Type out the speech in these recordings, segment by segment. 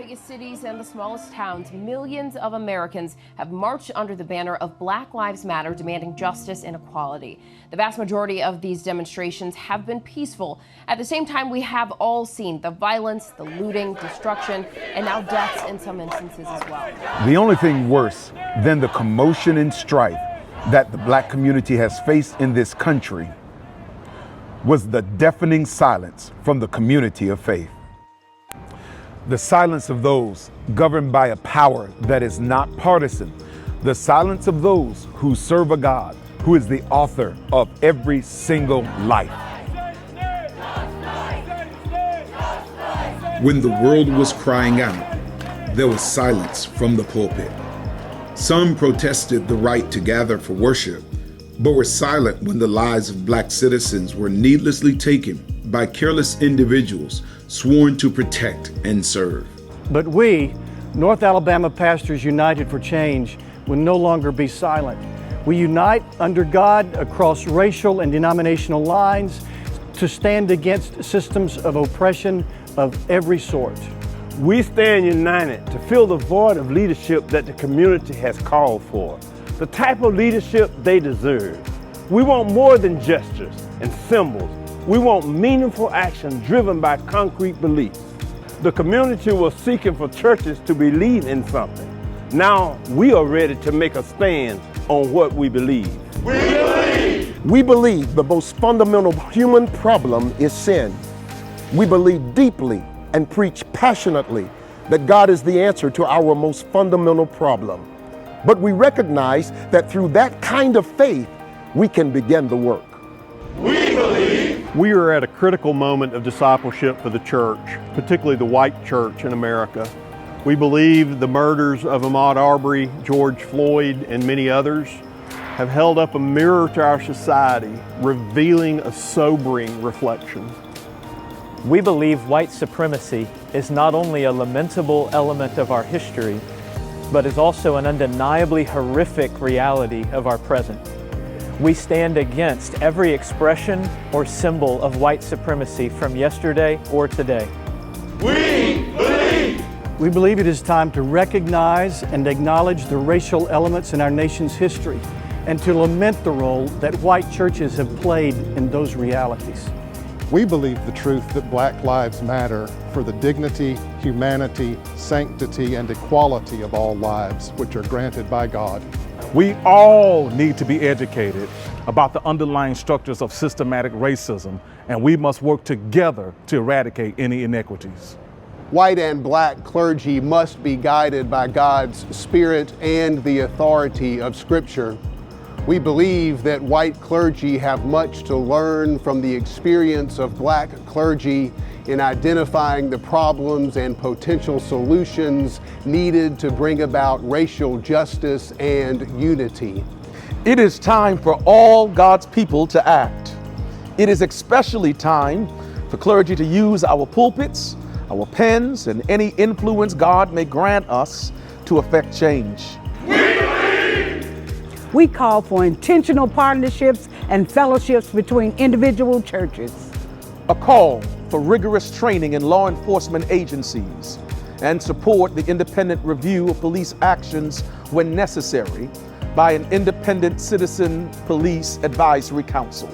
biggest cities and the smallest towns, millions of Americans have marched under the banner of Black Lives Matter, demanding justice and equality. The vast majority of these demonstrations have been peaceful. At the same time, we have all seen the violence, the looting, destruction, and now deaths in some instances as well. The only thing worse than the commotion and strife that the Black community has faced in this country was the deafening silence from the community of faith. The silence of those governed by a power that is not partisan. The silence of those who serve a God who is the author of every single life. When the world was crying out, there was silence from the pulpit. Some protested the right to gather for worship, but were silent when the lives of Black citizens were needlessly taken by careless individuals sworn to protect and serve. But we, North Alabama Pastors United for Change, will no longer be silent. We unite under God across racial and denominational lines to stand against systems of oppression of every sort. We stand united to fill the void of leadership that the community has called for, the type of leadership they deserve. We want more than gestures and symbols. We want meaningful action driven by concrete beliefs. The community was seeking for churches to believe in something. Now we are ready to make a stand on what we believe. We believe the most fundamental human problem is sin. We believe deeply and preach passionately that God is the answer to our most fundamental problem. But we recognize that through that kind of faith, we can begin the work. We are at a critical moment of discipleship for the church, particularly the white church in America. We believe the murders of Ahmaud Arbery, George Floyd, and many others have held up a mirror to our society, revealing a sobering reflection. We believe white supremacy is not only a lamentable element of our history, but is also an undeniably horrific reality of our present. We stand against every expression or symbol of white supremacy from yesterday or today. We believe it is time to recognize and acknowledge the racial elements in our nation's history and to lament the role that white churches have played in those realities. We believe the truth that Black lives matter for the dignity, humanity, sanctity, and equality of all lives which are granted by God. We all need to be educated about the underlying structures of systematic racism, and we must work together to eradicate any inequities. White and Black clergy must be guided by God's Spirit and the authority of Scripture. We believe that white clergy have much to learn from the experience of Black clergy in identifying the problems and potential solutions needed to bring about racial justice and unity. It is time for all God's people to act. It is especially time for clergy to use our pulpits, our pens, and any influence God may grant us to effect change. We call for intentional partnerships and fellowships between individual churches. A call for rigorous training in law enforcement agencies and support the independent review of police actions when necessary by an independent citizen police advisory council.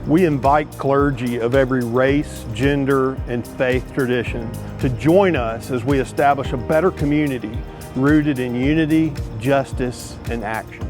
We invite clergy of every race, gender, and faith tradition to join us as we establish a better community rooted in unity, justice, and action.